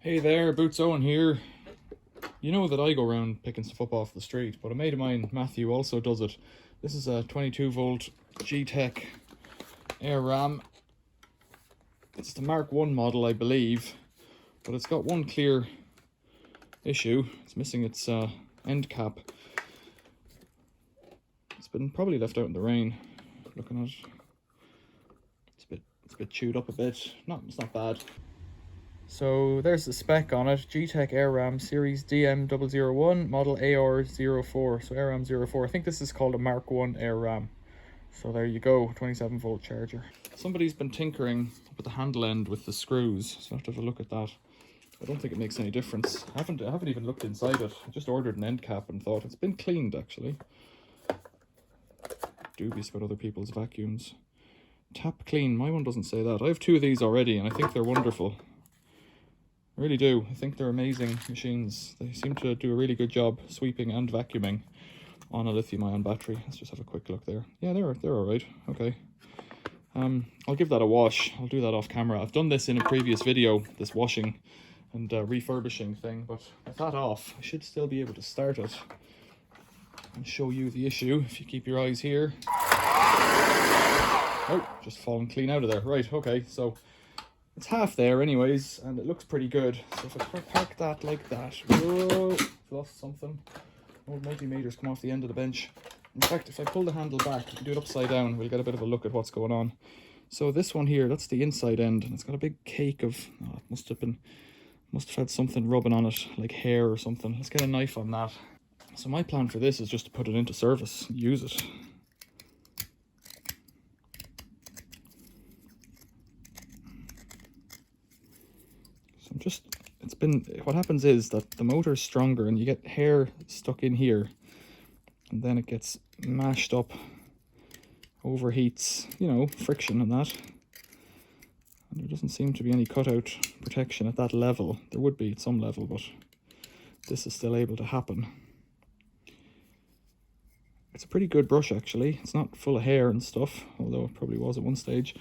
Hey there, Boots Owen here. You know that I go around picking stuff up off the street, but a mate of mine, Matthew, also does it. This is a 22 volt Gtech Air Ram. It's the Mark 1 model, I believe, but it's got one clear issue. It's missing its end cap. It's been probably left out in the rain. Looking at it, it's a bit chewed up a bit. It's not bad. So there's the spec on it. Gtech Air Ram Series DM001, model AR04. So Air Ram 04. I think this is called a Mark 1 Air Ram. So there you go, 27 volt charger. Somebody's been tinkering with the handle end with the screws, so I have to have a look at that. I don't think it makes any difference. I haven't even looked inside it. I just ordered an end cap and thought it's been cleaned actually. Dubious about other people's vacuums. Tap clean, my one doesn't say that. I have two of these already and I think they're wonderful. I really do. I think they're amazing machines. They seem to do a really good job sweeping and vacuuming on a lithium-ion battery. Let's just have a quick look there. Yeah, they're all right. Okay. I'll give that a wash. I'll do that off camera. I've done this in a previous video, this washing and refurbishing thing, but with that off, I should still be able to start it and show you the issue if you keep your eyes here. Oh, just fallen clean out of there. Right, okay, so it's half there anyways, and it looks pretty good. So if I park that like that, whoa, lost something. Old multimeters come off the end of the bench. In fact, if I pull the handle back, you can do it upside down, we'll get a bit of a look at what's going on. So this one here, that's the inside end, and it's got a big cake of, it must have had something rubbing on it, like hair or something. Let's get a knife on that. So my plan for this is just to put it into service, use it. What happens is that the motor is stronger and you get hair stuck in here and then it gets mashed up, overheats, you know, friction and that. And there doesn't seem to be any cutout protection at that level. There would be at some level, but this is still able to happen. It's a pretty good brush actually. It's not full of hair and stuff, although it probably was at one stage.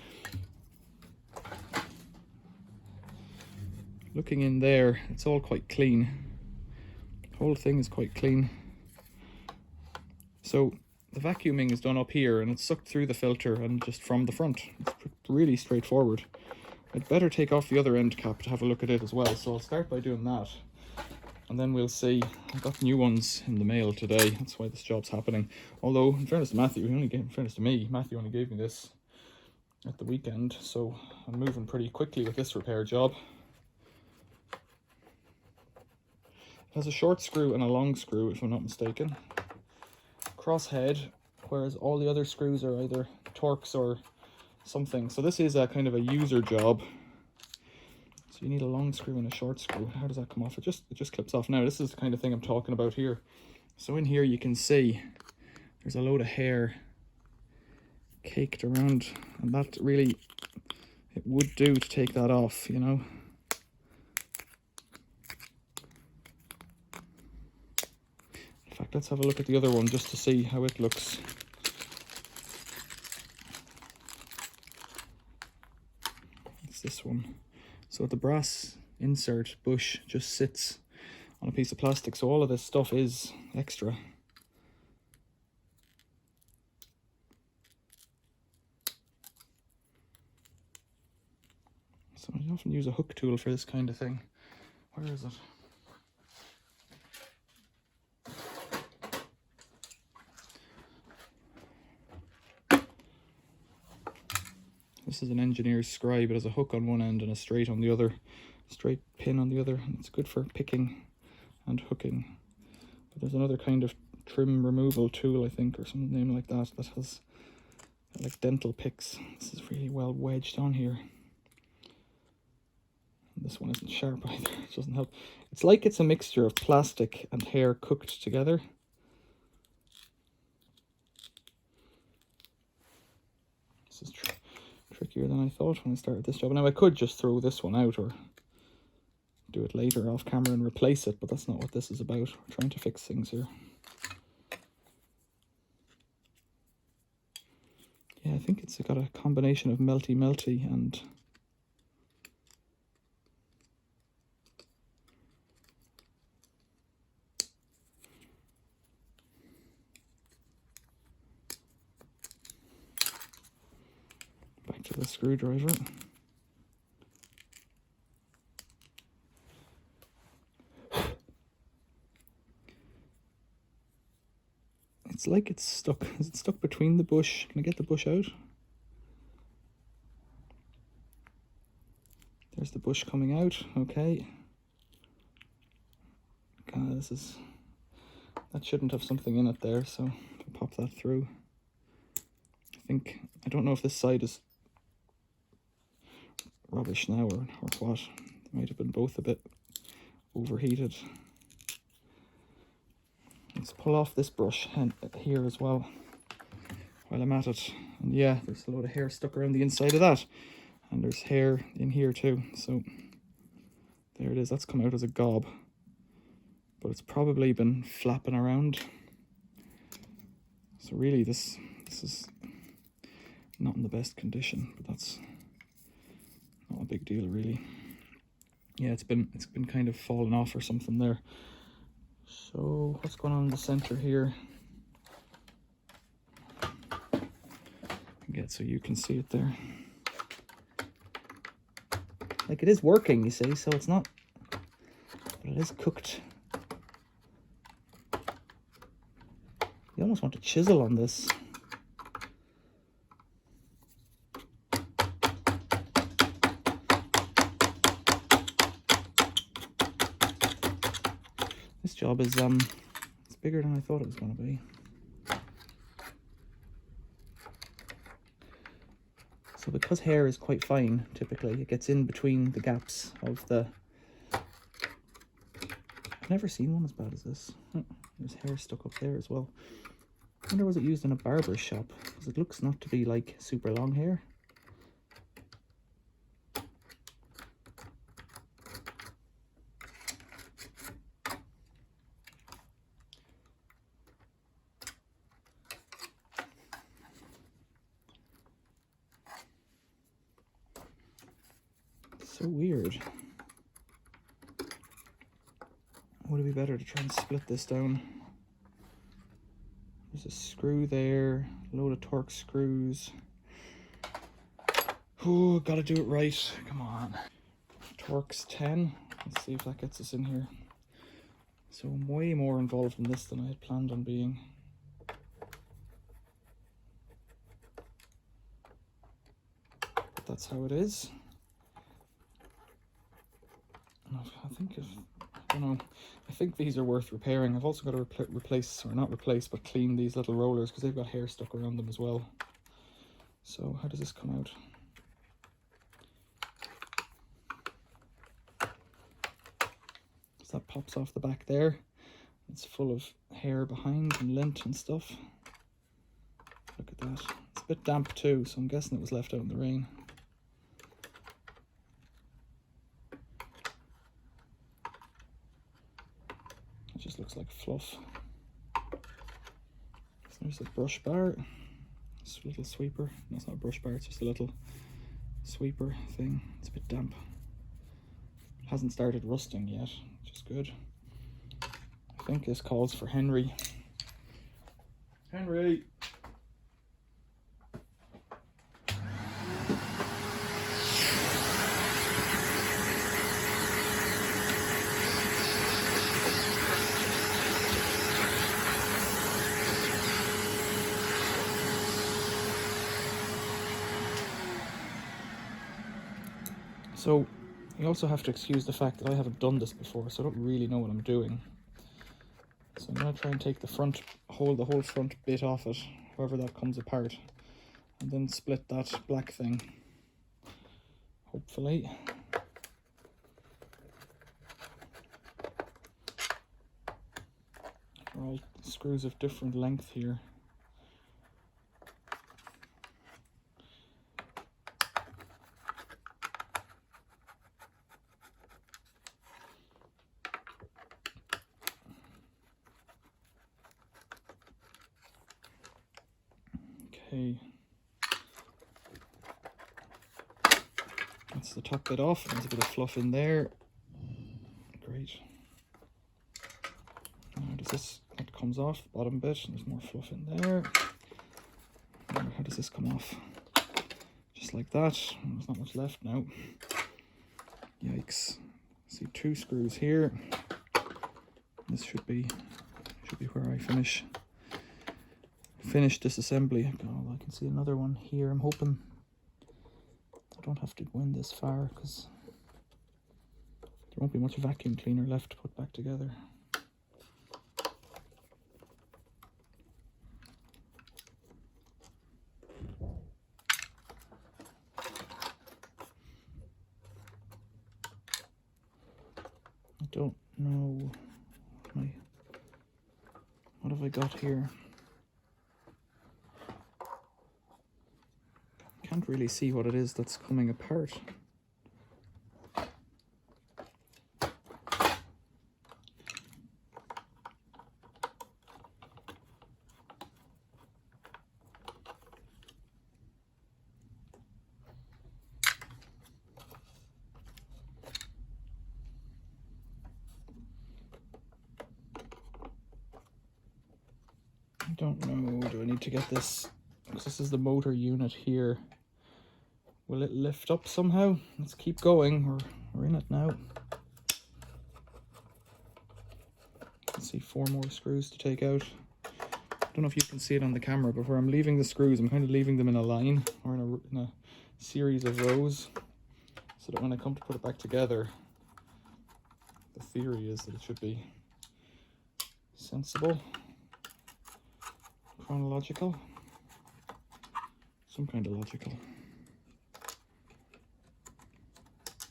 Looking in there, it's all quite clean. The whole thing is quite clean. So the vacuuming is done up here and it's sucked through the filter and just from the front. It's really straightforward. I'd better take off the other end cap to have a look at it as well. So I'll start by doing that and then we'll see. I got new ones in the mail today. That's why this job's happening. Although, in fairness to Matthew, in fairness to me, Matthew only gave me this at the weekend. So I'm moving pretty quickly with this repair job. It has a short screw and a long screw, if I'm not mistaken. Crosshead, whereas all the other screws are either Torx or something. So this is a kind of a user job. So you need a long screw and a short screw. How does that come off? It just clips off. Now this is the kind of thing I'm talking about here. So in here you can see there's a load of hair caked around, and that really, it would do to take that off, you know. In fact, let's have a look at the other one just to see how it looks. It's this one. So the brass insert bush just sits on a piece of plastic, so all of this stuff is extra. So I often use a hook tool for this kind of thing. Where is it? This is an engineer's scribe. It has a hook on one end and a straight on the other, straight pin on the other. And it's good for picking and hooking. But there's another kind of trim removal tool, I think, or some name like that, that has like dental picks. This is really well wedged on here. And this one isn't sharp either. It doesn't help. It's like it's a mixture of plastic and hair cooked together. This is trickier than I thought when I started this job. Now I could just throw this one out or do it later off camera and replace it, but that's not what this is about. We're trying to fix things here. Yeah, I think it's got a combination of melty and with a screwdriver. It's like it's stuck. Is it stuck between the bush? Can I get the bush out? There's the bush coming out. Okay. God, that shouldn't have something in it there, so I'll pop that through. I don't know if this side is rubbish now or what. They might have been both a bit overheated. Let's pull off this brush here as well while I'm at it. And yeah, there's a load of hair stuck around the inside of that. And there's hair in here too. So there it is. That's come out as a gob. But it's probably been flapping around. So really this is not in the best condition, but that's not a big deal really. Yeah, it's been kind of falling off or something there. So what's going on in the center here? Get so you can see it there. Like, it is working, you see, so it's not, but it is cooked. You almost want to chisel on this. This job is it's bigger than I thought it was going to be. So because hair is quite fine, typically it gets in between the gaps of the... I've never seen one as bad as this. There's hair stuck up there as well. I wonder, was it used in a barber's shop? Because it looks not to be like super long hair. So weird. Would it be better to try and split this down? There's a screw there, a load of Torx screws. Oh, gotta do it right. Come on. Torx 10. Let's see if that gets us in here. So I'm way more involved in this than I had planned on being. But that's how it is. I think these are worth repairing. I've also got to replace, or not replace, but clean these little rollers because they've got hair stuck around them as well. So how does this come out? So that pops off the back there. It's full of hair behind and lint and stuff. Look at that. It's a bit damp too, so I'm guessing it was left out in the rain. It just looks like fluff. So there's a brush bar. It's a little sweeper. No, it's not a brush bar, it's just a little sweeper thing. It's a bit damp. It hasn't started rusting yet, which is good. I think this calls for Henry. Henry! So you also have to excuse the fact that I haven't done this before, so I don't really know what I'm doing. So I'm going to try and take the whole front bit off it, however that comes apart, and then split that black thing, hopefully. They're all screws of different length here. Okay, that's the top bit off. There's a bit of fluff in there. Great. Now does this, that comes off, the bottom bit, and there's more fluff in there. Now how does this come off? just like that. There's not much left now. Yikes. See 2 screws here. This should be where I finish disassembly. Oh, I can see another one here. I'm hoping I don't have to go in this far because there won't be much vacuum cleaner left to put back together. I don't know what have I got here. Can't really see what it is that's coming apart. I don't know, do I need to get this, because this is the motor unit here. Will it lift up somehow? Let's keep going, we're in it now. Let's see, 4 more screws to take out. I don't know if you can see it on the camera, but where I'm leaving the screws, I'm kind of leaving them in a line, or in a series of rows, so that when I come to put it back together, the theory is that it should be sensible. Chronological, some kind of logical.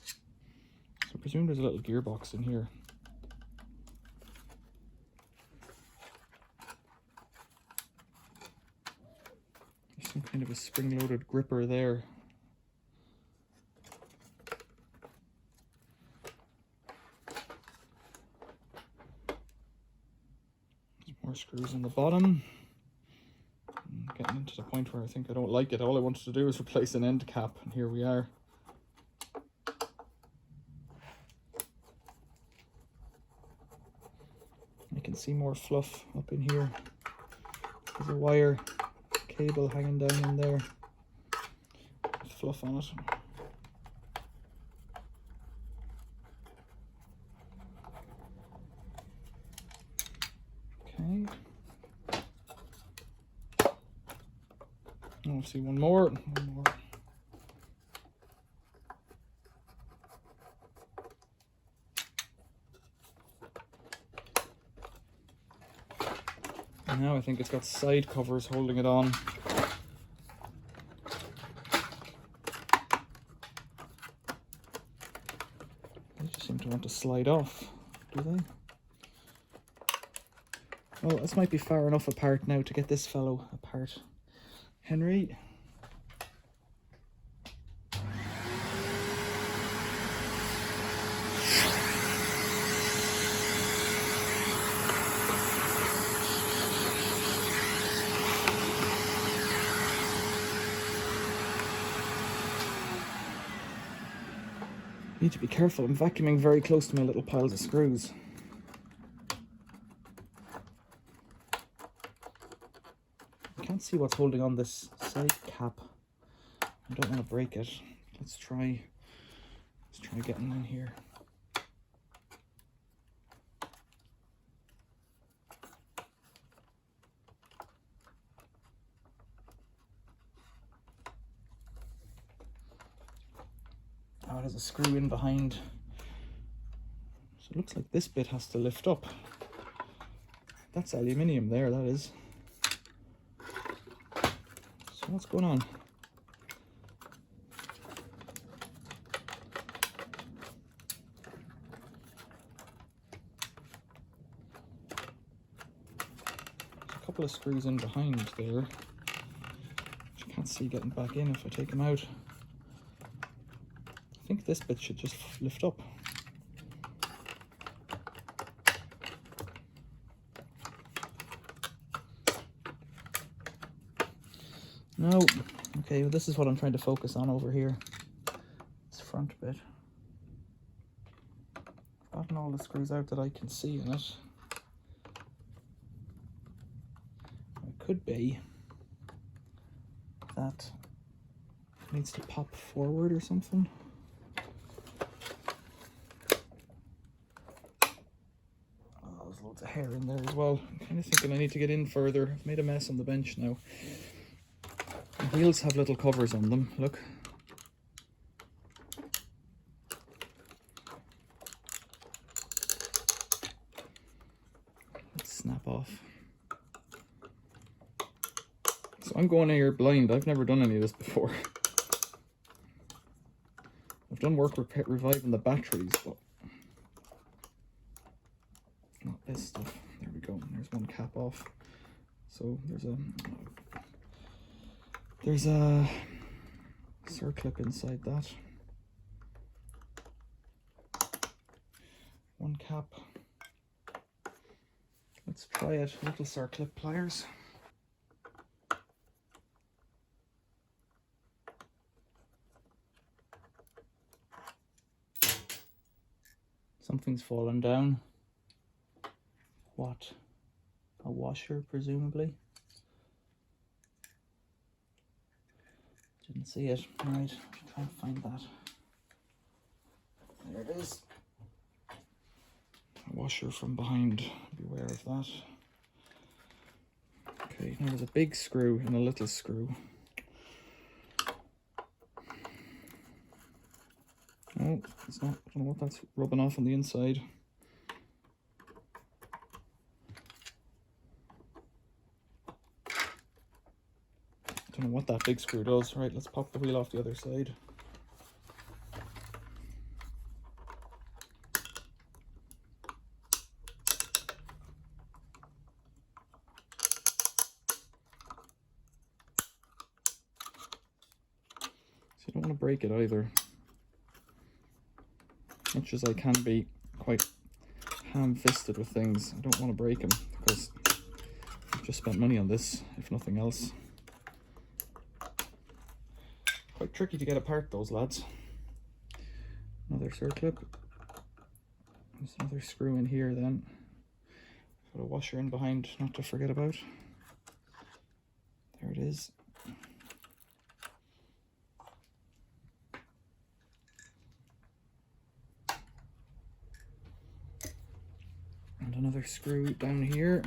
So I presume there's a little gearbox in here. There's some kind of a spring-loaded gripper there. There's more screws in the bottom. Getting into the point where I think I don't like it. All I wanted to do is replace an end cap, and here we are. I can see more fluff up in here. There's a wire cable hanging down in there. There's fluff on it. Okay. I'll see one more. And now I think it's got side covers holding it on. They just seem to want to slide off, do they? Well, this might be far enough apart now to get this fellow apart. Henry. Need to be careful, I'm vacuuming very close to my little piles of screws. I can't see what's holding on this side cap. I don't want to break it. Let's try getting in here. Oh, there's a screw in behind. So it looks like this bit has to lift up. That's aluminium there, that is. So what's going on? There's a couple of screws in behind there, which I can't see getting back in if I take them out. I think this bit should just lift up. No. Okay, well, this is what I'm trying to focus on over here. This front bit. I've gotten all the screws out that I can see in it. It could be that needs to pop forward or something. Oh, there's loads of hair in there as well. I'm kind of thinking I need to get in further. I've made a mess on the bench now. The wheels have little covers on them, look. Let's snap off. So I'm going here blind. I've never done any of this before. I've done work reviving the batteries, but not this stuff. There we go. There's one cap off. So there's a circlip inside that. One cap. Let's try it. Little circlip pliers. Something's fallen down. What? A washer, presumably? Didn't see it. Right, try and find that. There it is. A washer from behind. Beware of that. Okay, now there's a big screw and a little screw. Oh, it's not. I don't know what that's rubbing off on the inside. Don't know what that big screw does. Right, let's pop the wheel off the other side. So you don't want to break it either. Much as I can be quite ham-fisted with things, I don't want to break them because I've just spent money on this, if nothing else. Quite tricky to get apart those lads. Another circlip. There's another screw in here then. Got a washer in behind, not to forget about. There it is. And another screw down here.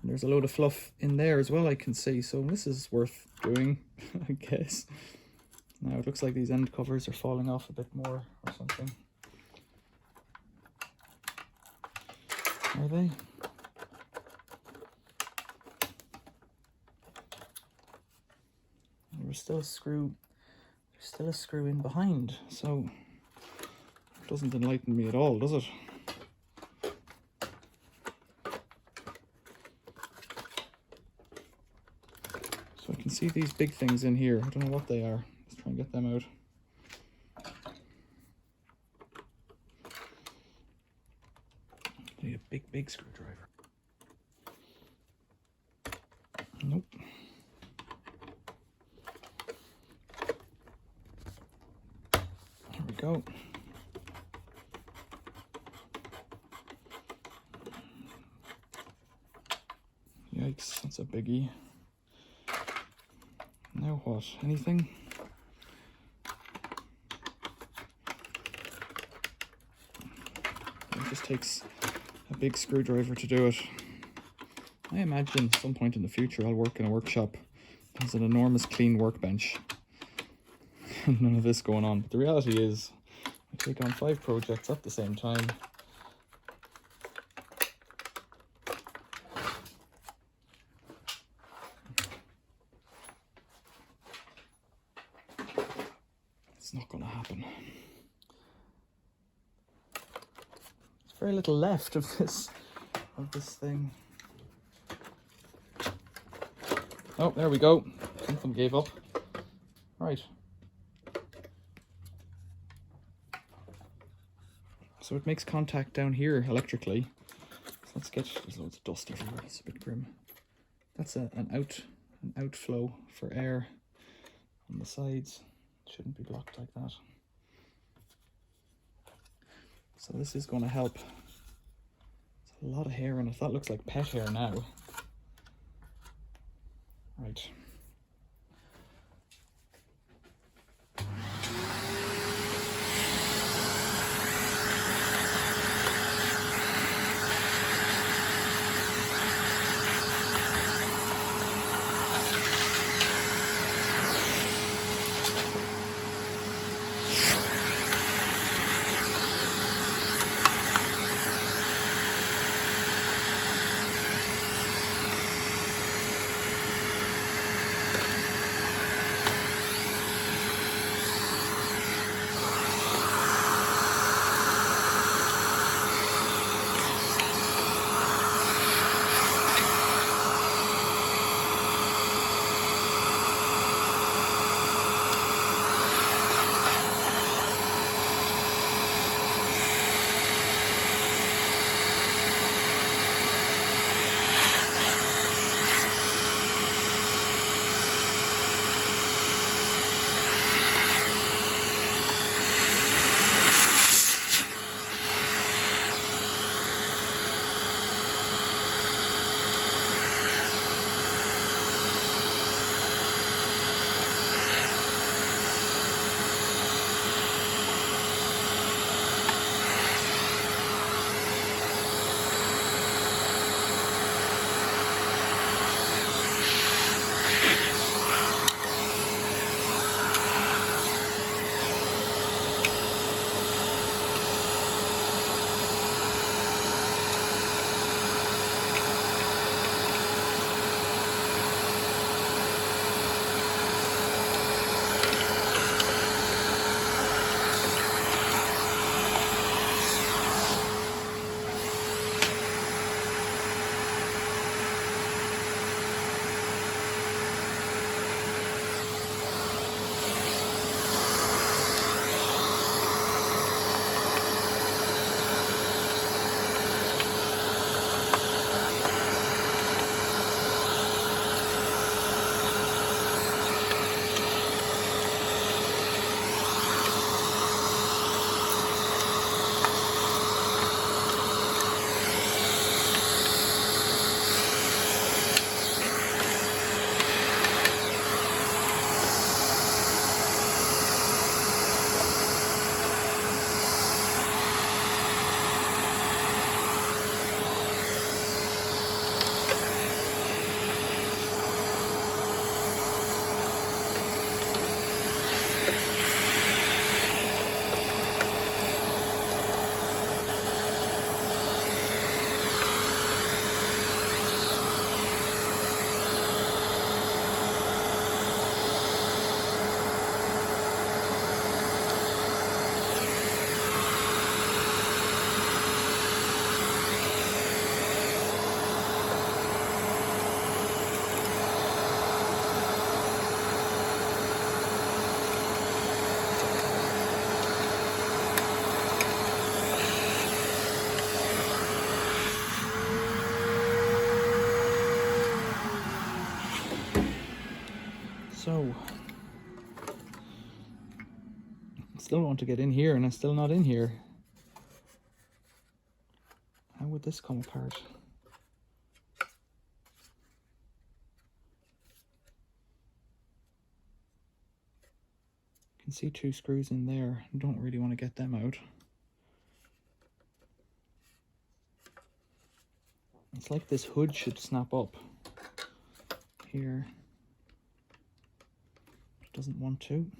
And there's a load of fluff in there as well, I can see. So this is worth doing, I guess. Now it looks like these end covers are falling off a bit more or something. Are they? And there's still a screw. There's still a screw in behind. So it doesn't enlighten me at all, does it? So I can see these big things in here. I don't know what they are. Let's try and get them out. Need a big screwdriver. Nope. There we go. Yikes, that's a biggie. Now what? Anything? It just takes a big screwdriver to do it. I imagine at some point in the future I'll work in a workshop that has an enormous clean workbench. None of this going on. But the reality is I take on 5 projects at the same time. It's not going to happen. There's very little left of this thing. Oh, there we go. Something gave up. Right. So it makes contact down here electrically. So let's get, there's loads of dust everywhere. It's a bit grim. That's an outflow for air on the sides. It shouldn't be blocked like that. So this is going to help. There's a lot of hair on it. That looks like pet hair now. Right. So, I still want to get in here and I'm still not in here. How would this come apart? You can see 2 screws in there. I don't really want to get them out. It's like this hood should snap up here. It doesn't want to.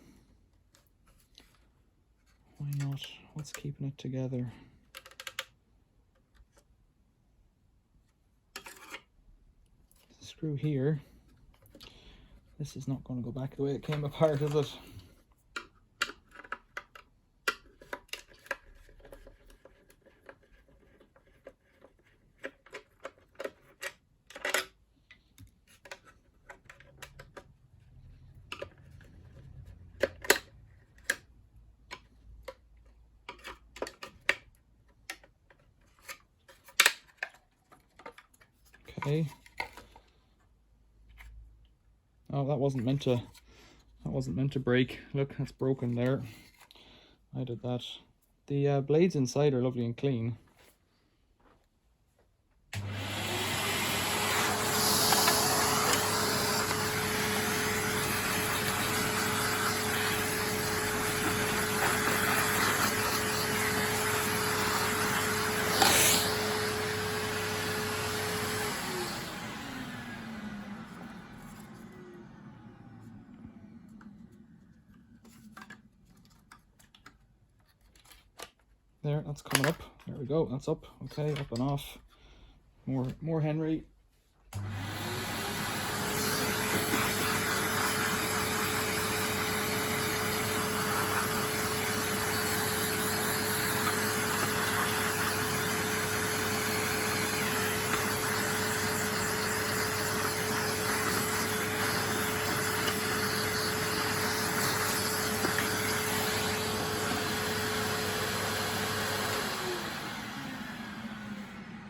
Why not? What's keeping it together? Screw here. This is not going to go back the way it came apart, is it? Okay. Oh, that wasn't meant to break. Look, that's broken there. I did that. The blades inside are lovely and clean. There, that's coming up. There we go, that's up. Okay, up and off. More Henry.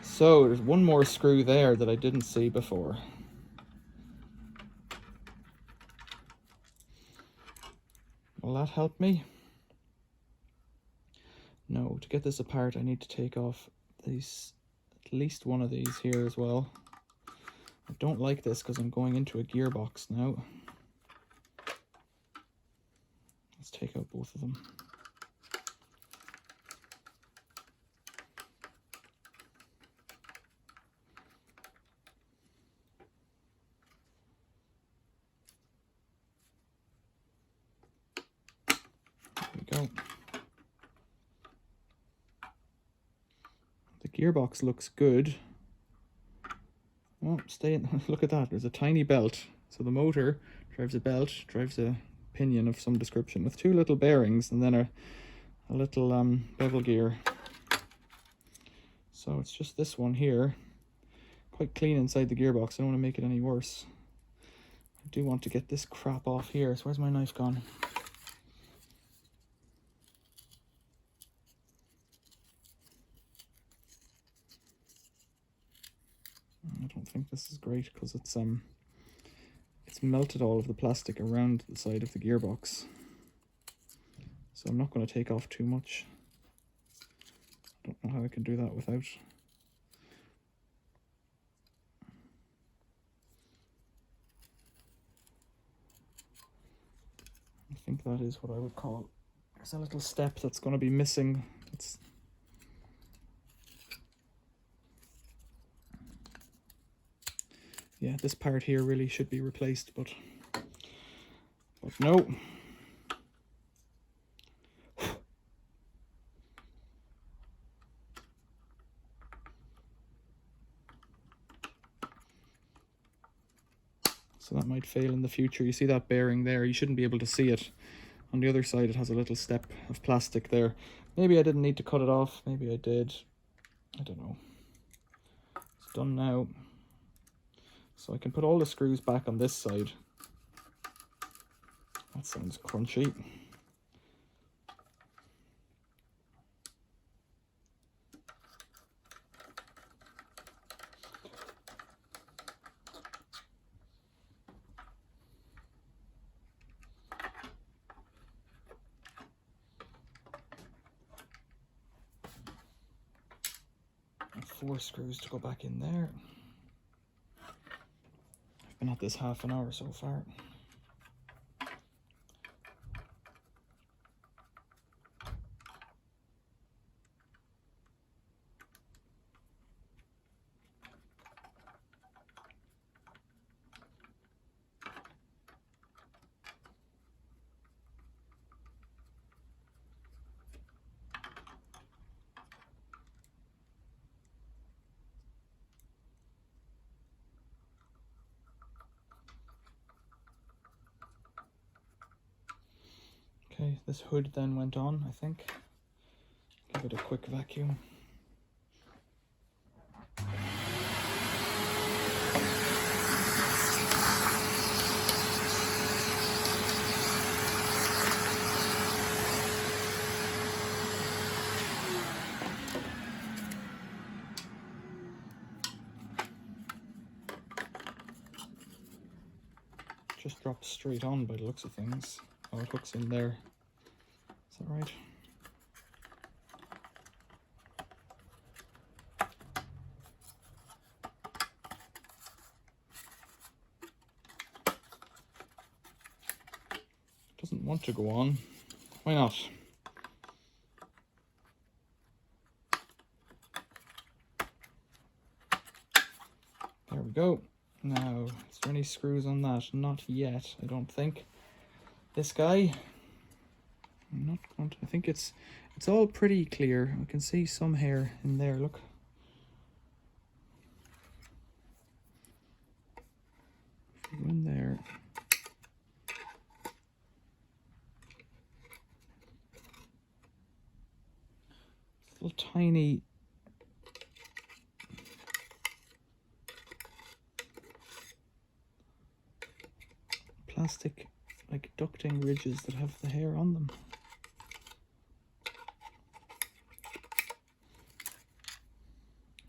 So there's one more screw there that I didn't see before. Will that help me? No, to get this apart I need to take off these, at least one of these here as well. I don't like this because I'm going into a gearbox now. Let's take out both of them. Go. The gearbox looks good. Oh, stay in. Look at that, there's a tiny belt. So the motor drives a belt, drives a pinion of some description with 2 little bearings and then a little bevel gear. So it's just this one here. Quite clean inside the gearbox. I don't want to make it any worse. I do want to get this crap off here. So where's my knife gone? I don't think this is great because it's melted all of the plastic around the side of the gearbox. So I'm not going to take off too much. I don't know how I can do that without. I think that is what I would call. There's a little step that's going to be missing. It's yeah, this part here really should be replaced, but no. So that might fail in the future. You see that bearing there? You shouldn't be able to see it. On the other side, it has a little step of plastic there. Maybe I didn't need to cut it off. Maybe I did. I don't know. It's done now. So I can put all the screws back on this side. That sounds crunchy. 4 screws to go back in there. I've been at this half an hour so far. Okay, this hood then went on, I think. Give it a quick vacuum. Just drops straight on by the looks of things. Oh, it hooks in there. Is that right? Doesn't want to go on. Why not? There we go. Now, is there any screws on that? Not yet, I don't think. This guy, I'm not going to, I think it's all pretty clear. I can see some hair in there, look. If we go in there. Little tiny plastic like ducting ridges that have the hair on them.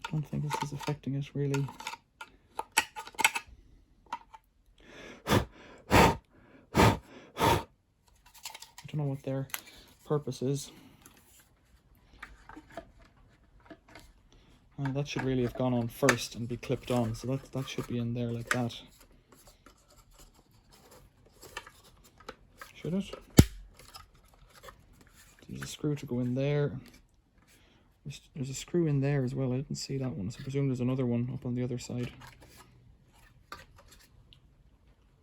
I don't think this is affecting it really. I don't know what their purpose is. That should really have gone on first and be clipped on, so that should be in there like that. Should it? There's a screw to go in there. There's a screw in there as well. I didn't see that one, so I presume there's another one up on the other side.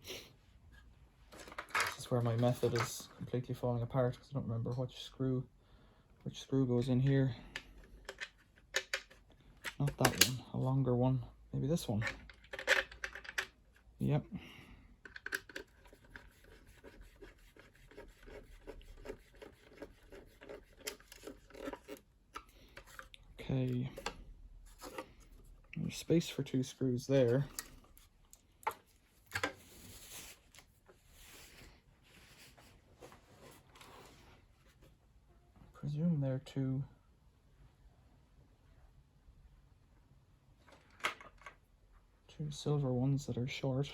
This is where my method is completely falling apart because I don't remember which screw goes in here. Not that one, a longer one. Maybe this one. Yep. Okay. There's space for 2 screws there. I presume they're 2 silver ones that are short.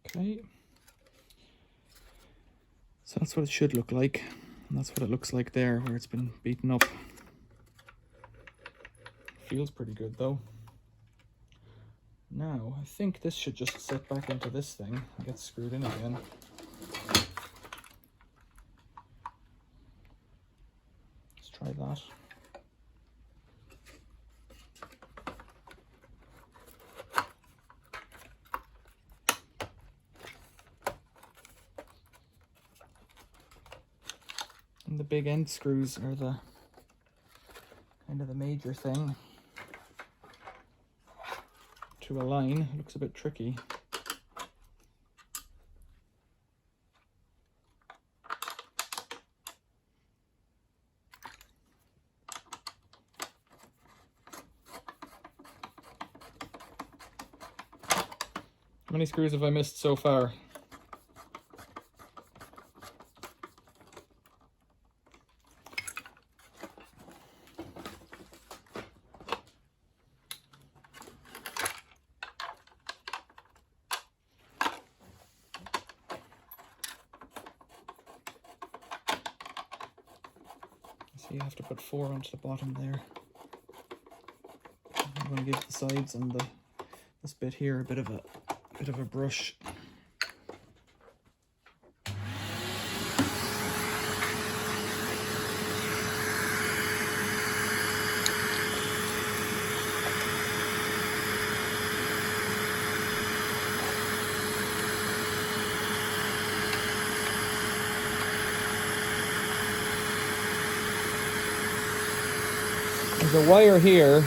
Okay, so that's what it should look like, and that's what it looks like there where it's been beaten up. Feels pretty good though. Now, I think this should just set back into this thing and get screwed in again. Let's try that. And the big end screws are the kind of the major thing. To align, it looks a bit tricky. How many screws have I missed so far? So you have to put 4 onto the bottom there. I'm going to give the sides and this bit here a bit of a brush. There's a wire here.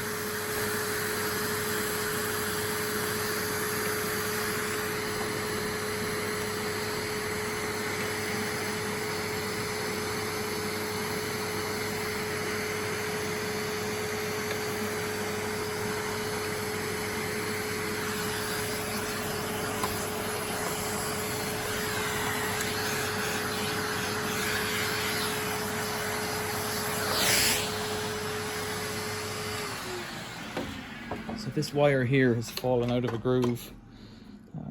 So this wire here has fallen out of a groove.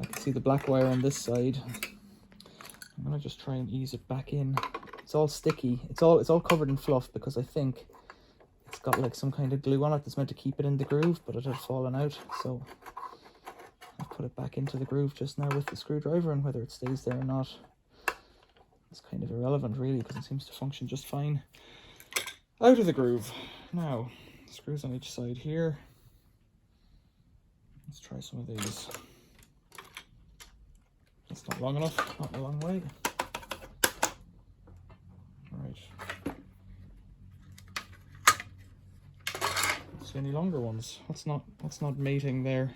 I can see the black wire on this side. I'm gonna just try and ease it back in. It's all sticky. It's all covered in fluff because I think it's got like some kind of glue on it that's meant to keep it in the groove, but it had fallen out. So I've put it back into the groove just now with the screwdriver, and whether it stays there or not, it's kind of irrelevant really, because it seems to function just fine out of the groove. Now, screws on each side here. Let's try some of these. That's not long enough, not a long way. Right. Let's see any longer ones. What's not mating there?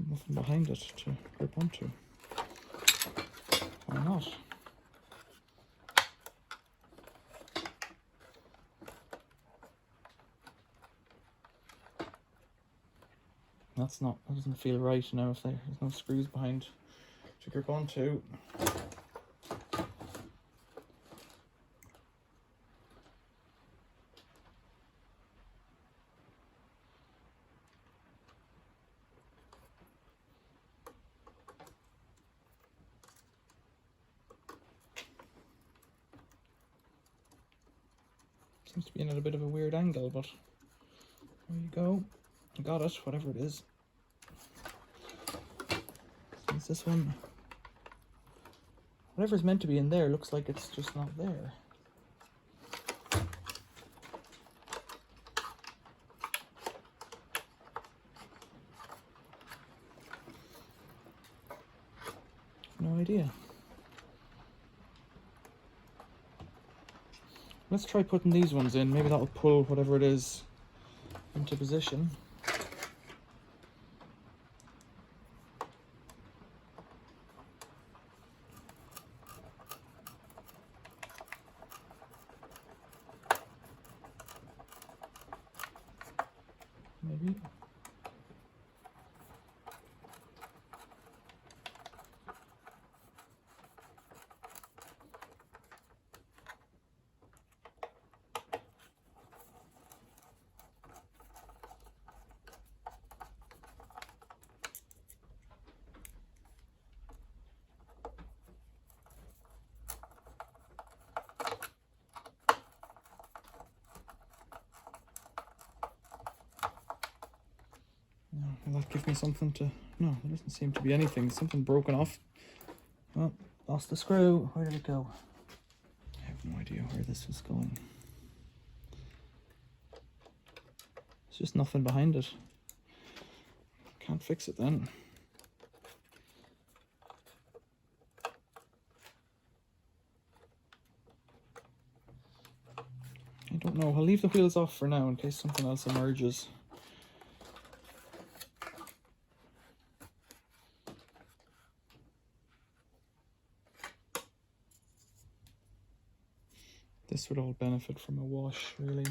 Nothing behind it to grip onto. Why not? That doesn't feel right now if there's no screws behind to grip onto. Seems to be in at a bit of a weird angle, but there you go. I got it, whatever it is. Is this one? Whatever's meant to be in there looks like it's just not there. No idea. Let's try putting these ones in. Maybe that'll pull whatever it is into position. Maybe. Will that give me something to... No, there doesn't seem to be anything. Something broken off. Oh, lost the screw. Where did it go? I have no idea where this was going. There's just nothing behind it. Can't fix it then. I don't know. I'll leave the wheels off for now in case something else emerges. This would all benefit from a wash, really.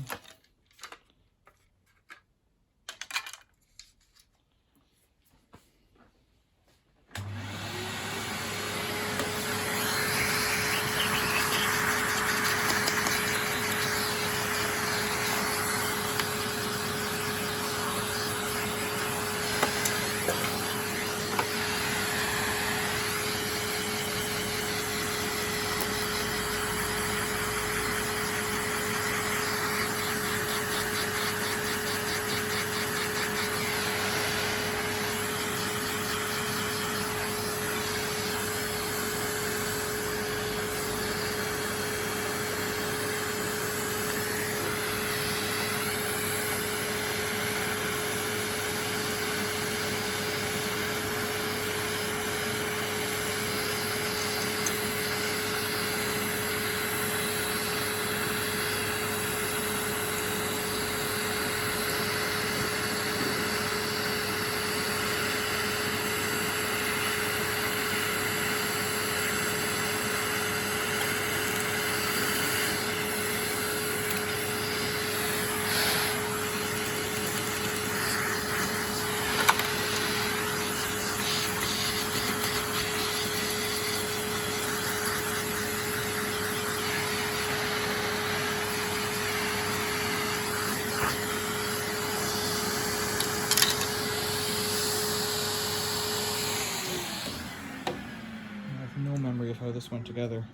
no memory of how this went together.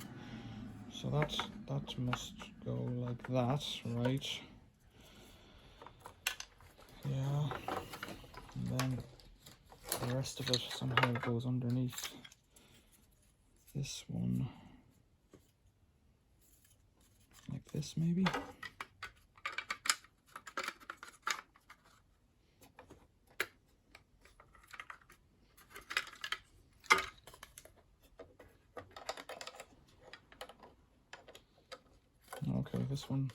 So that must go like that, right? Yeah. And then the rest of it somehow goes underneath this one. Like this, maybe? Okay, this one.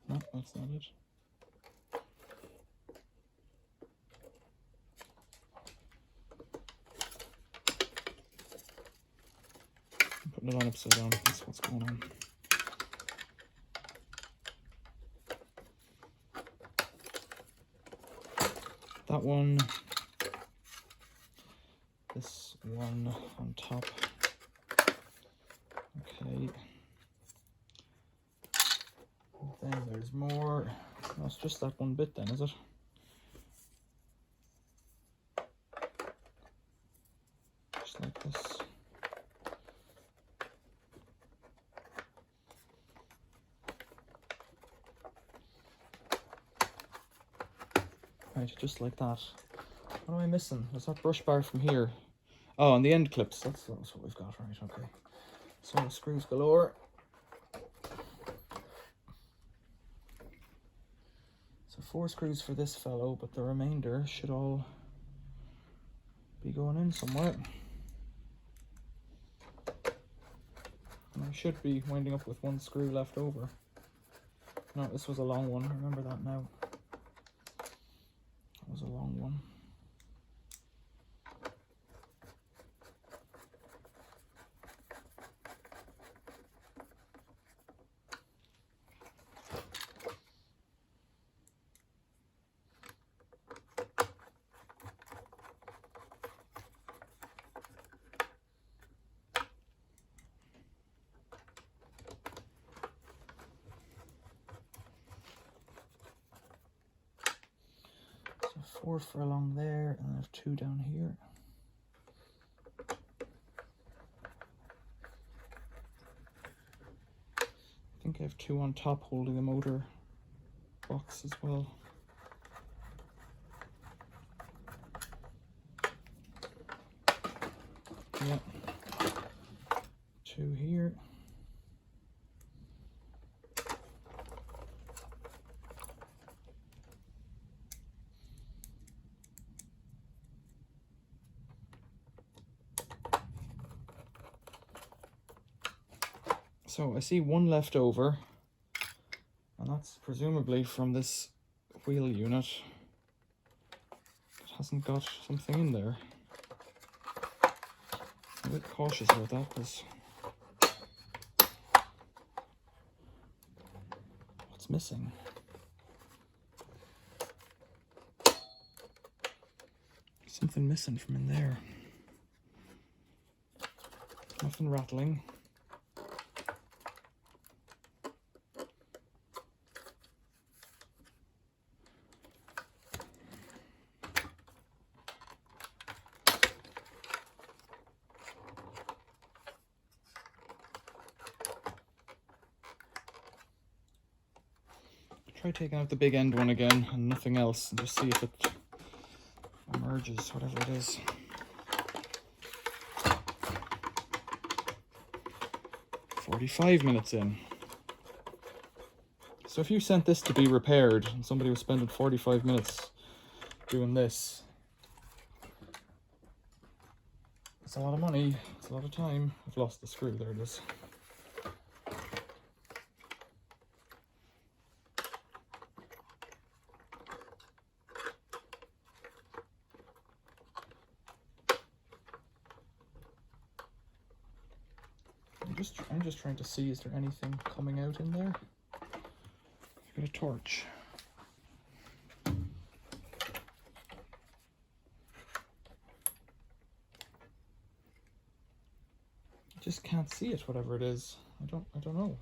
No, that's not it. I'm putting it on upside down. That's what's going on. That one. This one on top. Okay. And then there's more. No, it's just that one bit then, is it? Just like this. Right, just like that. What am I missing? There's that brush bar from here. Oh, and the end clips. That's what we've got, right? Okay. So screws galore. So 4 screws for this fellow, but the remainder should all be going in somewhere. And I should be winding up with 1 screw left over. No, this was a long one. Remember that now. That was a long one. So 4 for along there, and I have 2 down here. I think I have 2 on top holding the motor box as well. Yeah. 2 here. So I see 1 left over, and that's presumably from this wheel unit. It hasn't got something in there. I'm a bit cautious about that because what's missing? Something missing from in there. Nothing rattling. Try taking out the big end one again and nothing else, and just see if it emerges, whatever it is. "45 minutes in." So if you sent this to be repaired and somebody was spending 45 minutes doing this, it's a lot of money, it's a lot of time. I've lost the screw, there it is. I'm just trying to see, is there anything coming out in there? I've got a torch. I just can't see it, whatever it is. I don't know.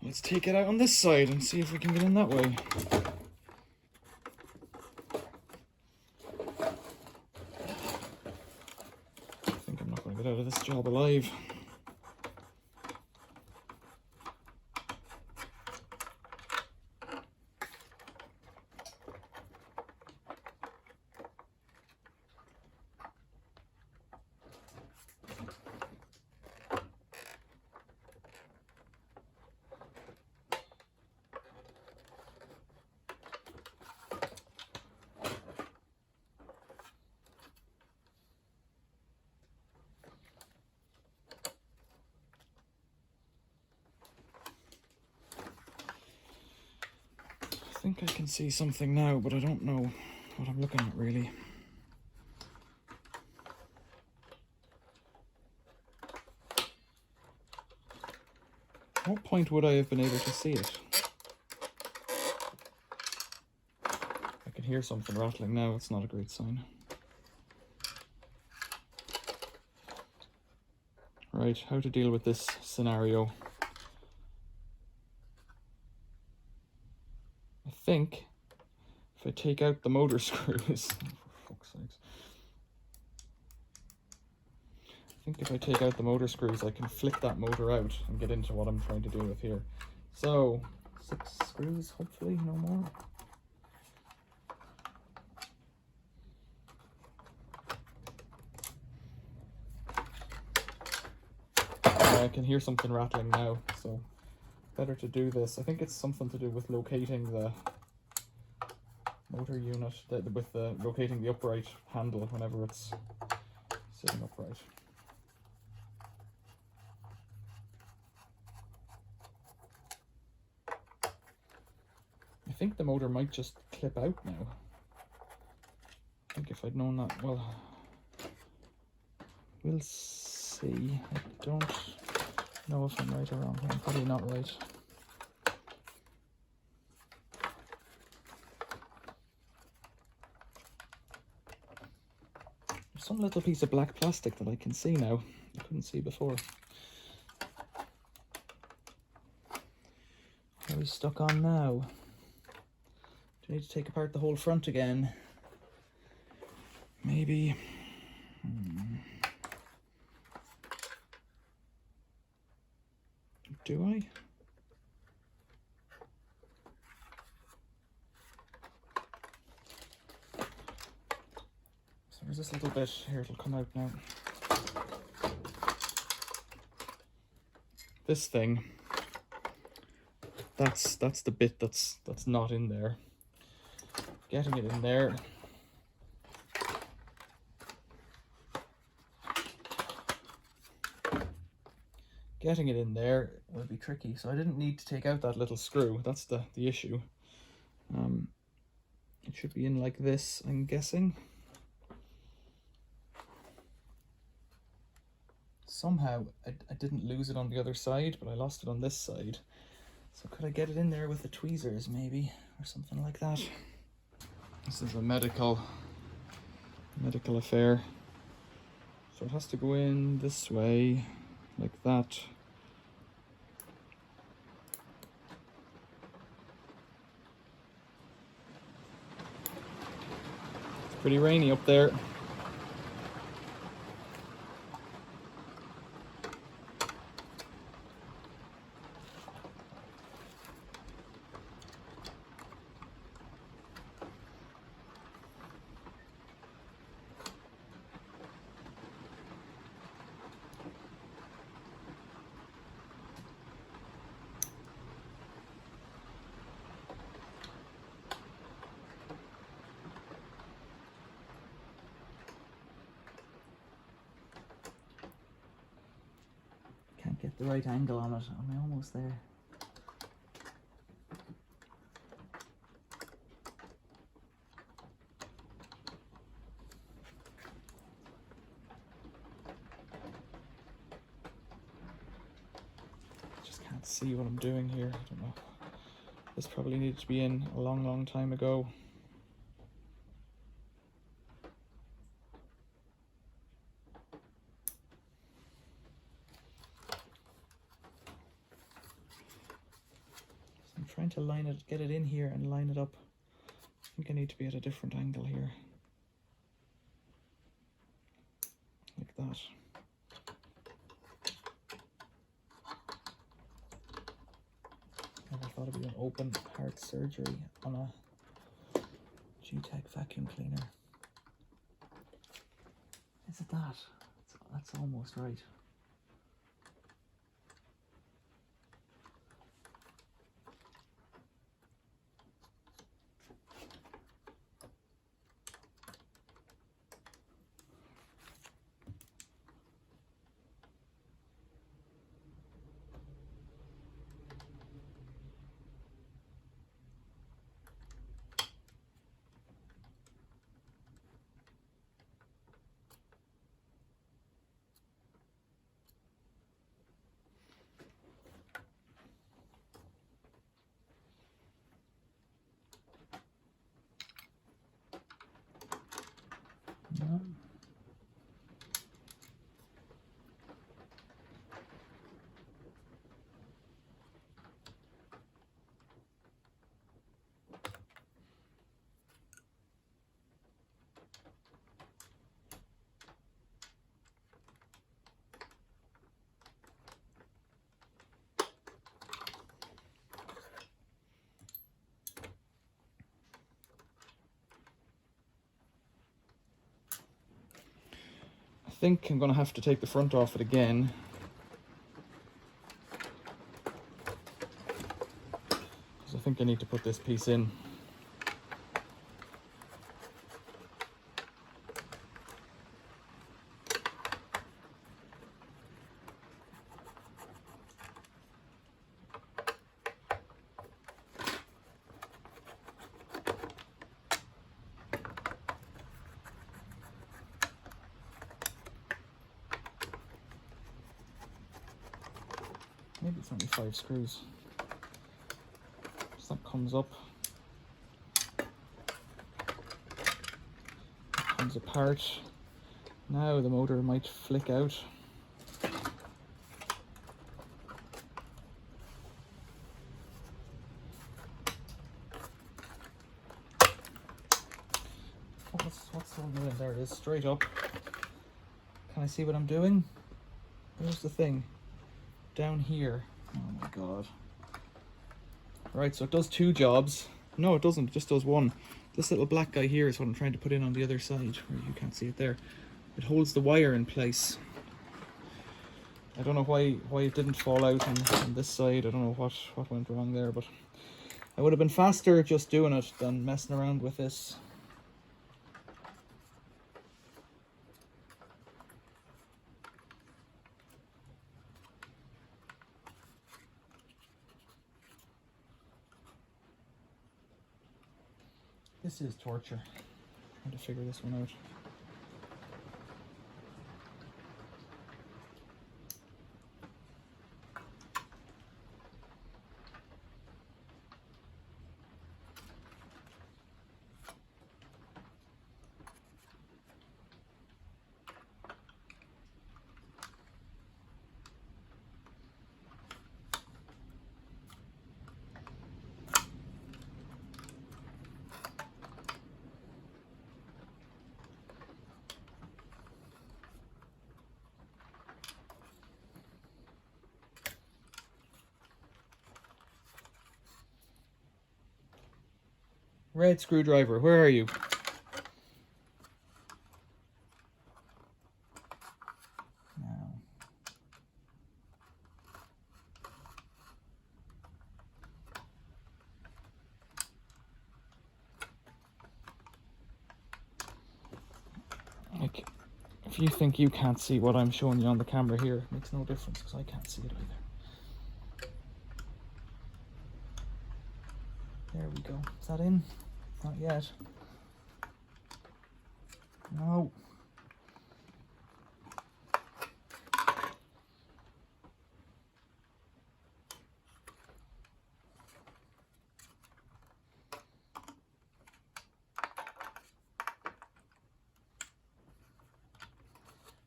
Let's take it out on this side and see if we can get in that way. I think I'm not going to get out of this job alive. I think I can see something now, but I don't know what I'm looking at really. At what point would I have been able to see it? I can hear something rattling now, it's not a great sign. Right, how to deal with this scenario. I think if I take out the motor screws, for fuck's sakes. I think if I take out the motor screws, I can flick that motor out and get into what I'm trying to deal with here. So, 6 screws, hopefully, no more. I can hear something rattling now, so better to do this. I think it's something to do with locating the motor unit, with locating the upright handle whenever it's sitting upright. I think the motor might just clip out now. I think if I'd known that, well, we'll see. I don't know if I'm right or wrong. I'm probably not right. There's some little piece of black plastic that I can see now. I couldn't see before. How are we stuck on now? Do I need to take apart the whole front again? Maybe. Do I? So there's this little bit here, it'll come out now. This thing, that's the bit that's not in there. Getting it in there. Getting it in there will be tricky, so I didn't need to take out that little screw. That's the issue. It should be in like this, I'm guessing. Somehow I didn't lose it on the other side, but I lost it on this side. So could I get it in there with the tweezers maybe, or something like that? This is a medical affair. So it has to go in this way, like that. It's pretty rainy up there. Get the right angle on it. Am I almost there? Just can't see what I'm doing here. I don't know. This probably needed to be in a long time ago. trying to line it, get it in here and line it up. I think I need to be at a different angle here. Like that. Never thought of doing open heart surgery on a Gtech vacuum cleaner. Is it that? That's almost right. No. I think I'm going to have to take the front off it again. Because I think I need to put this piece in. Maybe it's only 5 screws. So that comes up. That comes apart. Now the motor might flick out. What's holding it in? There it is, straight up. Can I see what I'm doing? Here's the thing. Down here. Oh my god. Right, so it does 2 jobs. No, it doesn't, it just does 1. This little black guy here is what I'm trying to put in on the other side, where you can't see it there. It holds the wire in place. I don't know why it didn't fall out on this side. I don't know what went wrong there, but I would have been faster just doing it than messing around with this. This is torture, trying to figure this one out. Red screwdriver, where are you? Now. Like, if you think you can't see what I'm showing you on the camera here, it makes no difference because I can't see it either. There we go. Is that in? Not yet. No.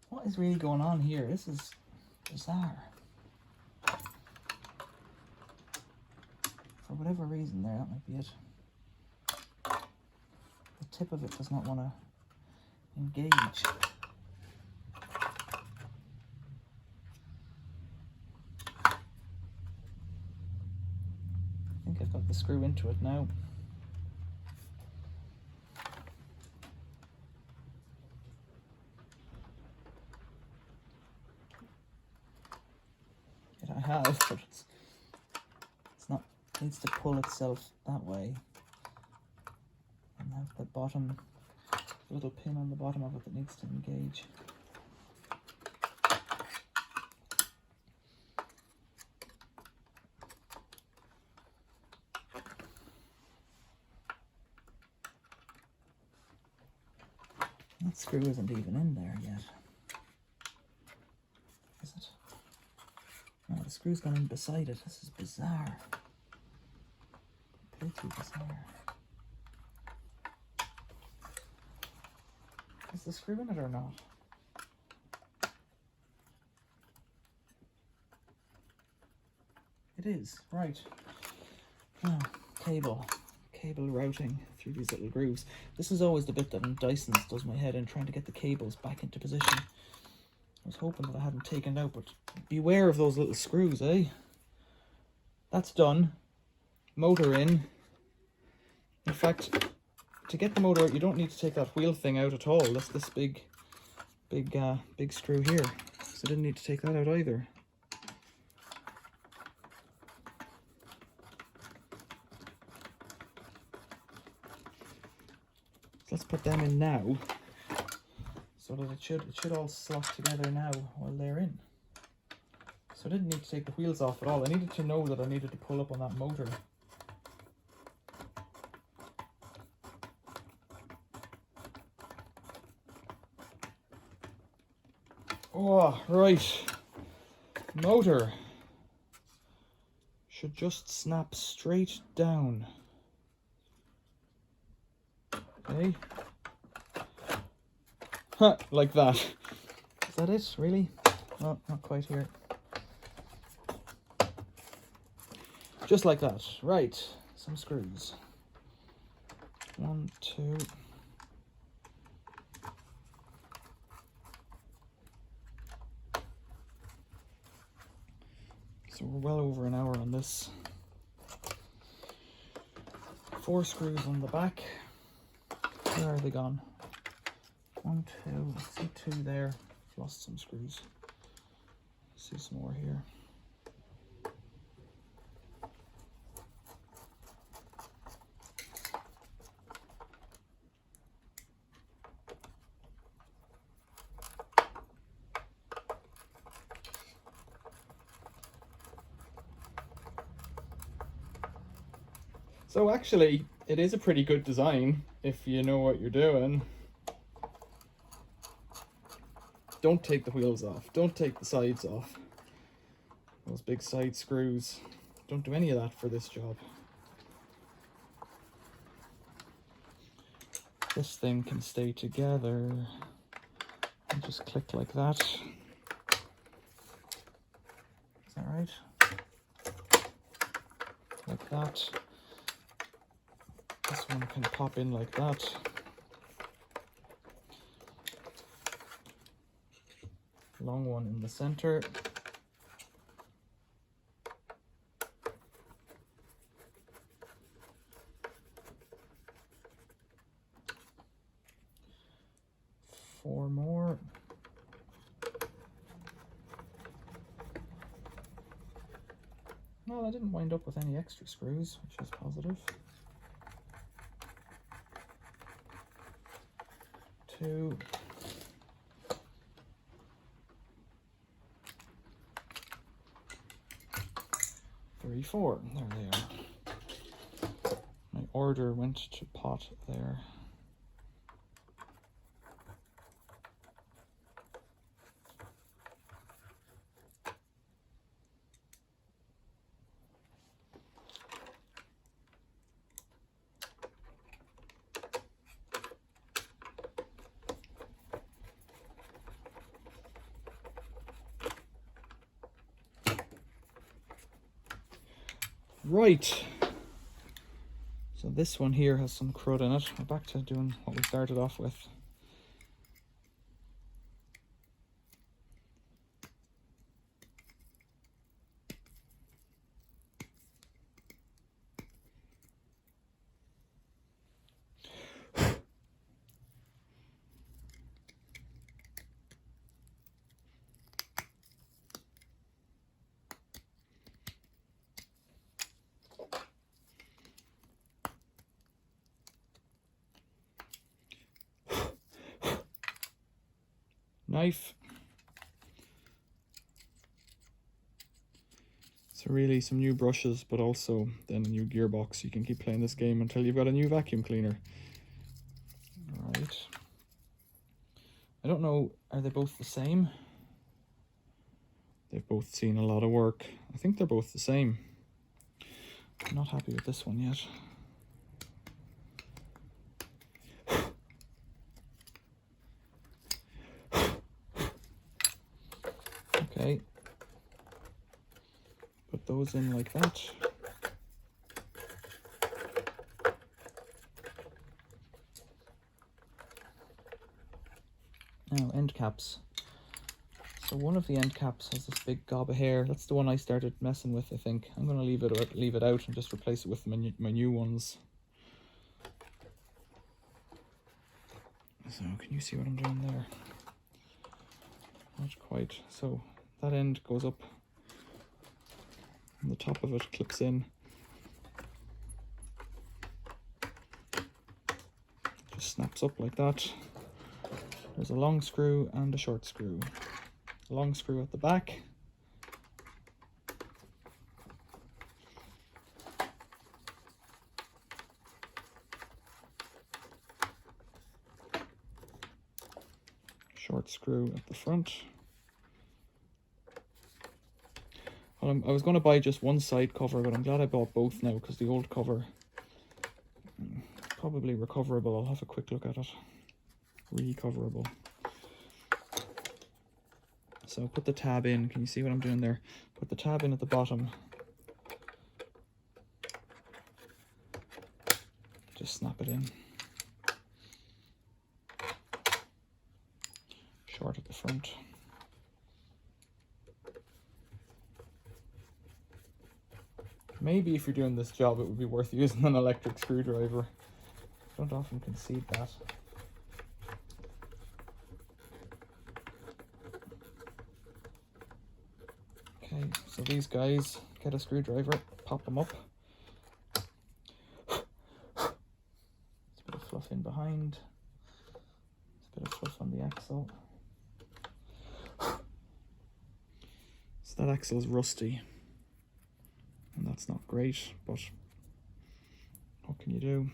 What is really going on here? This is bizarre. for whatever reason there, that might be it. The tip of it does not want to engage. I think I've got the screw into it now. Yeah, I have, but it's not, it needs to pull itself that way. And have the bottom, a little pin on the bottom of it that needs to engage. That screw isn't even in there yet. Is it? No, the screw's gone in beside it. This is bizarre. Completely bizarre. Is the screw in it or not? It is, right. Oh, cable routing through these little grooves. This is always the bit that in Dyson's does my head in, trying to get the cables back into position. I was hoping that I hadn't taken it out, but beware of those little screws, eh? That's done. Motor in. In fact, to get the motor out, you don't need to take that wheel thing out at all. That's this big screw here. So I didn't need to take that out either. Let's put them in now, so that it should all slot together now while they're in. So I didn't need to take the wheels off at all. I needed to know that I needed to pull up on that motor. Oh, right. Motor should just snap straight down. Okay. Huh, like that. Is that it, really? No, not quite here. Just like that. Right, some screws. 1, 2. So we're well over an hour on this. 4 screws on the back. Where are they gone? 1, 2, I see 2 there. Lost some screws. See some more here. So actually, it is a pretty good design if you know what you're doing. Don't take the wheels off. Don't take the sides off. Those big side screws. Don't do any of that for this job. This thing can stay together and just click like that. Is that right? Like that. This one can pop in like that. Long one in the center. Four more. Well, I didn't wind up with any extra screws, which is positive. 2. 3, 4. There they are. My order went to pot there. Right, So this one here has some crud in it. We're back to doing what we started off with. Knife. So really some new brushes, but also then a new gearbox. You can keep playing this game until you've got a new vacuum cleaner. Right. I don't know, are they both the same? They've both seen a lot of work. I think they're both the same. I'm not happy with this one yet. Okay. Put those in like that. Now, end caps. So one of the end caps has this big gob of hair. That's the one I started messing with, I think. I'm going to leave it out and just replace it with my new ones. So can you see what I'm doing there? Not quite. So that end goes up and the top of it clips in. Just snaps up like that. There's a long screw and a short screw. A long screw at the back. Short screw at the front. Well, I was going to buy just one side cover, but I'm glad I bought both now because the old cover probably recoverable. I'll have a quick look at it. Recoverable. So put the tab in. Can you see what I'm doing there? Put the tab in at the bottom. Just snap it in. Short at the front. Maybe if you're doing this job, it would be worth using an electric screwdriver. Don't often concede that. Okay, so these guys, get a screwdriver, pop them up. There's a bit of fluff in behind. There's a bit of fluff on the axle. So that axle's rusty. And that's not great, but what can you do?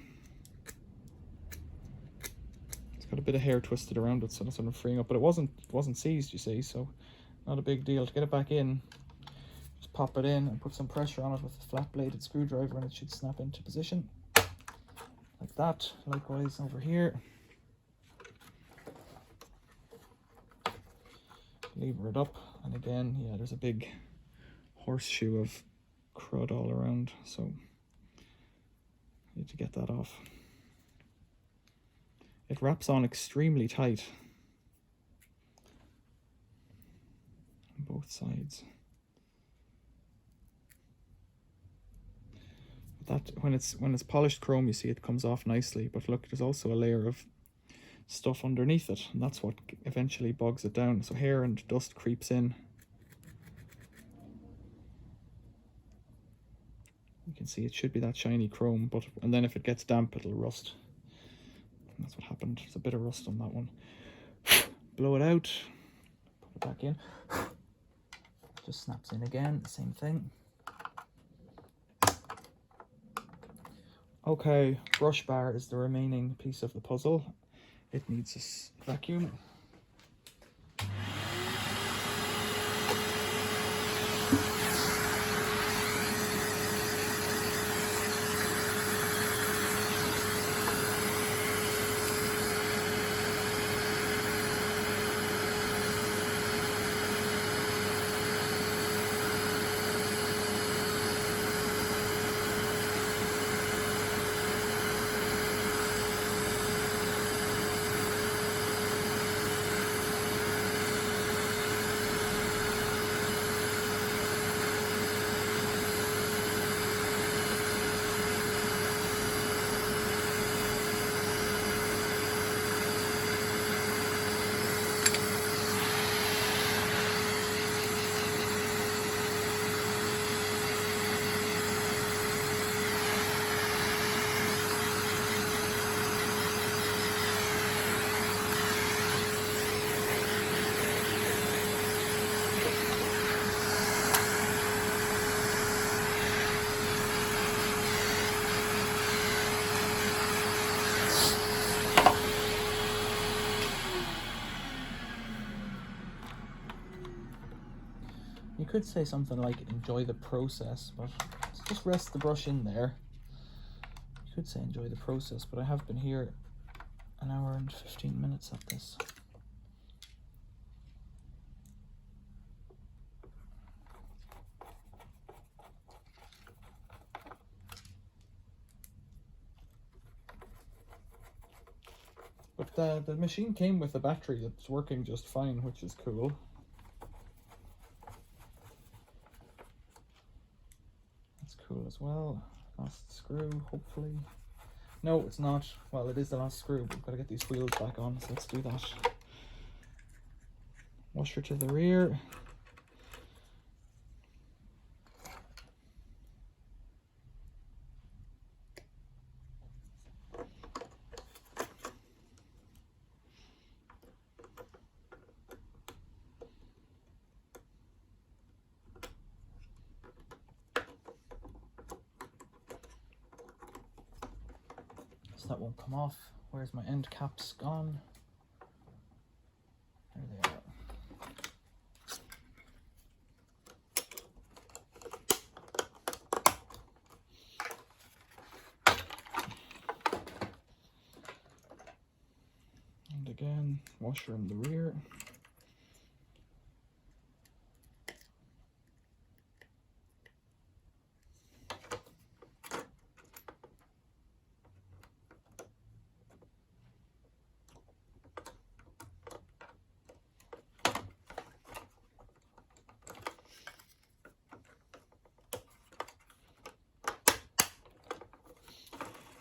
It's got a bit of hair twisted around it, so that's what I'm freeing up. But it wasn't seized, you see, so not a big deal. To get it back in, just pop it in and put some pressure on it with a flat-bladed screwdriver, and it should snap into position like that. Likewise over here. Lever it up, and again, yeah, there's a big horseshoe of crud all around, so need to get that off. It wraps on extremely tight on both sides. But that when it's polished chrome, you see it comes off nicely, but look, there's also a layer of stuff underneath it, and that's what eventually bogs it down. So hair and dust creeps in. You can see it should be that shiny chrome, and then if it gets damp, it'll rust. And that's what happened. There's a bit of rust on that one. Blow it out, put it back in. Just snaps in again, the same thing. Okay, brush bar is the remaining piece of the puzzle. It needs a vacuum. You could say something like enjoy the process, but just rest the brush in there. You could say enjoy the process, but I have been here an hour and 15 minutes at this. But the machine came with a battery that's working just fine, which is cool. That's cool as well. Last screw, hopefully. No, it's not. Well, it is the last screw, but we've got to get these wheels back on, so let's do that. Washer to the rear. That won't come off. Where's my end caps gone? There they are. And again, washer in the rear.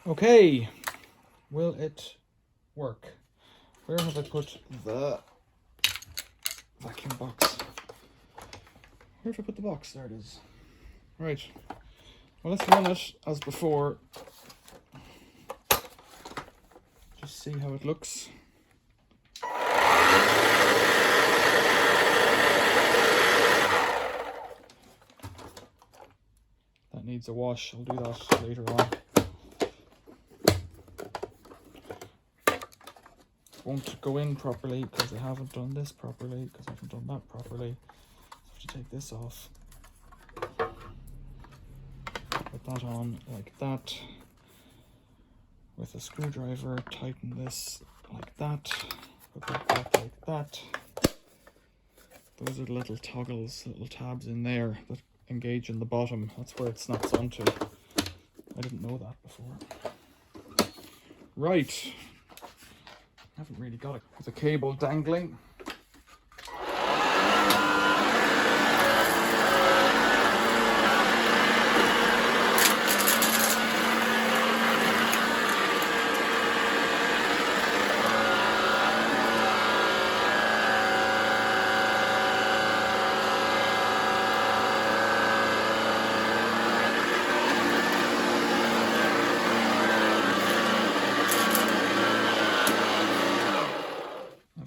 Okay, will it work? Where have I put the vacuum box? Where have I put the box? There it is. Right, well, let's run it as before. Just see how it looks. That needs a wash. I'll do that later on. Won't go in properly because I haven't done this properly, because I haven't done that properly. So I have to take this off. Put that on like that. With a screwdriver, tighten this like that. Put that back like that. Those are the little toggles, little tabs in there that engage in the bottom. That's where it snaps onto. I didn't know that before. Right. I haven't really got it with a cable dangling.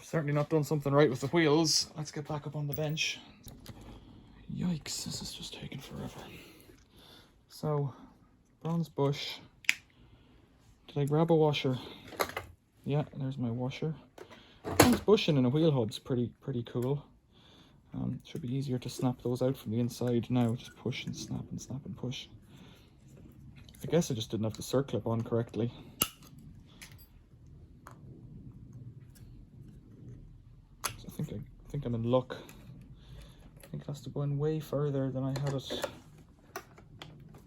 Certainly not done something right with the wheels. Let's get back up on the bench. Yikes, this is just taking forever. So, bronze bush. Did I grab a washer? Yeah, there's my washer. Bronze bushing in a wheel hub's pretty cool. Should be easier to snap those out from the inside now. Just push and snap and push. I guess I just didn't have the circlip on correctly. I think I'm in luck. I think it has to go in way further than I had it.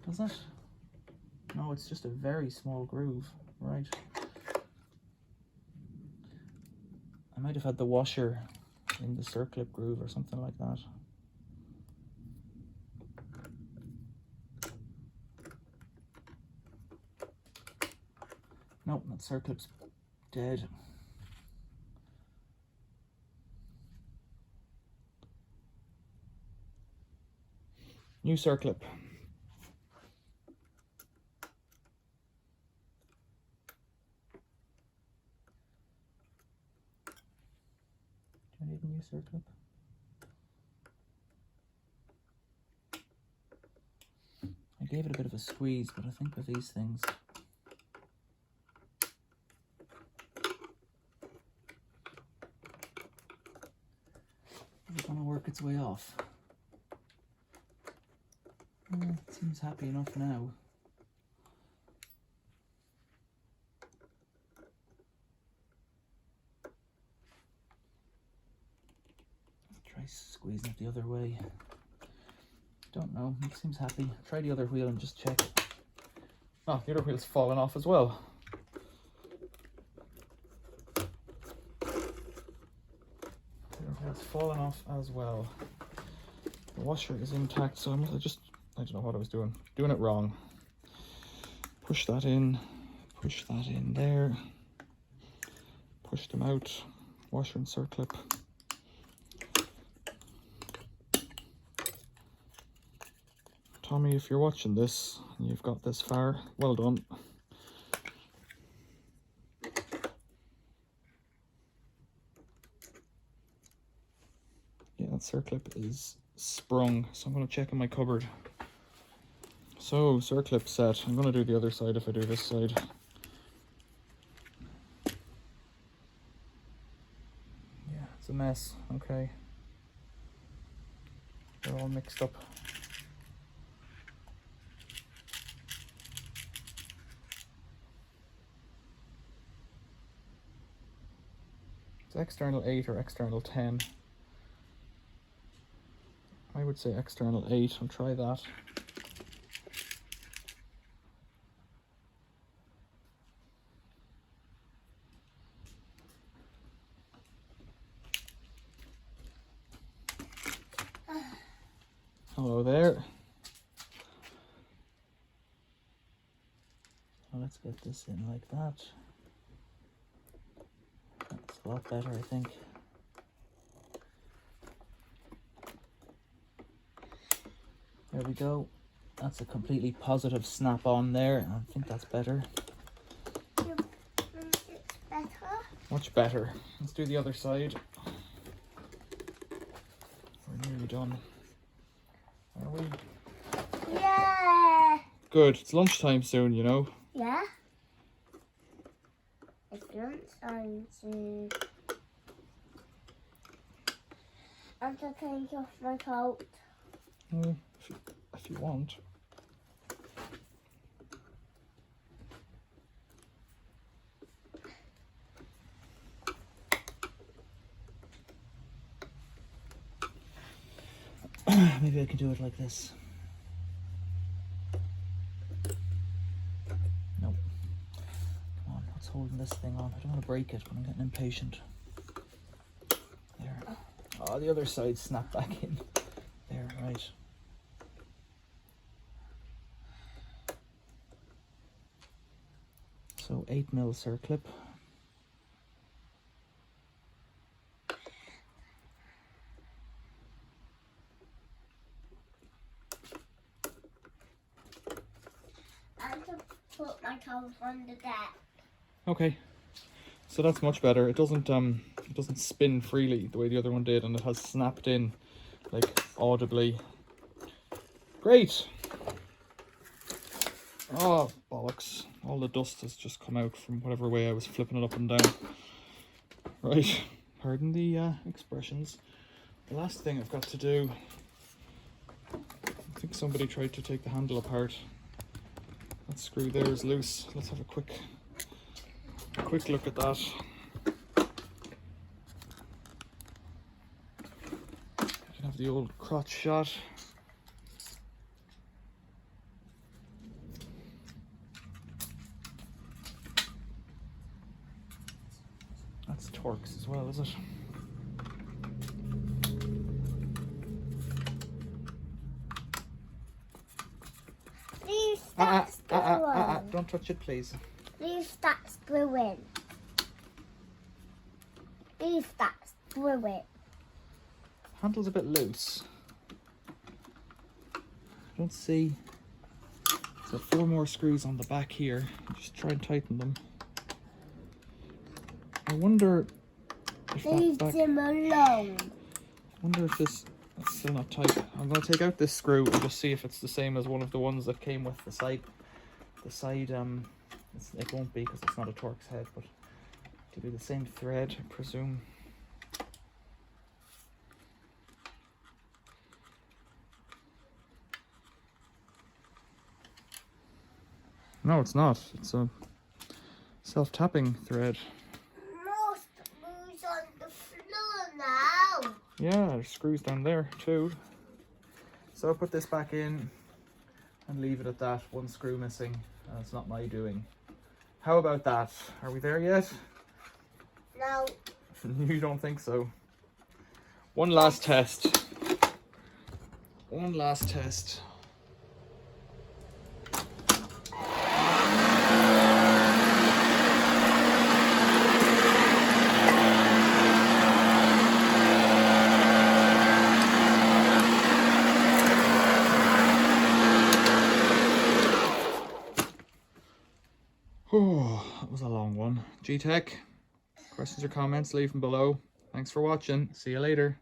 Does it? No, it's just a very small groove. Right. I might have had the washer in the circlip groove or something like that. Nope, that circlip's dead. New circlip. Do I need a new circlip? I gave it a bit of a squeeze, but I think with these things, it's going to work its way off. It seems happy enough now. Try squeezing it the other way. Don't know, it seems happy. Try the other wheel and just check. Oh, the other wheel's fallen off as well. The other wheel's fallen off as well. The washer is intact, so I don't know what I was doing. Doing it wrong. Push that in there. Push them out. Washer and circlip. Tommy, if you're watching this and you've got this far, well done. Yeah, that circlip is sprung, so I'm going to check in my cupboard. So, circlip set. I'm going to do the other side if I do this side. Yeah, it's a mess. Okay. They're all mixed up. It's external 8 or external 10. I would say external 8. I'll try that. Hello there. Well, let's get this in like that. That's a lot better, I think. There we go. That's a completely positive snap on there. I think that's better. Better? Much better. Let's do the other side. We're nearly done. Are we? Yeah. Good. It's lunchtime soon, you know. Yeah. It's lunchtime soon. I'm to take off my coat. If you want. Maybe I can do it like this. Nope. Come on, what's holding this thing on? I don't want to break it, but I'm getting impatient. There. Oh, the other side snapped back in. There, right. So 8mm circlip. I'm to put my coat on the deck. Okay. So that's much better. It doesn't spin freely the way the other one did, and it has snapped in like audibly. Great. Oh, bollocks. All the dust has just come out from whatever way I was flipping it up and down. Right. Pardon the expressions. The last thing I've got to do, I think somebody tried to take the handle apart. That screw there is loose. Let's have a quick look at that. I can have the old crotch shot. That's Torx as well, is it? Please stop screwing. Don't touch it, please. Please stop screwing. Please stop screwing. Handle's a bit loose. I don't see. So 4 more screws on the back here. Just try and tighten them. I wonder if Leave that back, them alone. I wonder if this is still not tight. I'm going to take out this screw and just see if it's the same as one of the ones that came with the side. It won't be because it's not a Torx head, but to be the same thread, I presume. No, it's not. It's a self-tapping thread. More screws on the floor now. Yeah, there's screws down there too. So I'll put this back in and leave it at that. One screw missing. It's not my doing. How about that? Are we there yet? No. You don't think so? One last test. One last test. Oh, that was a long one. Gtech, questions or comments, leave them below. Thanks for watching. See you later.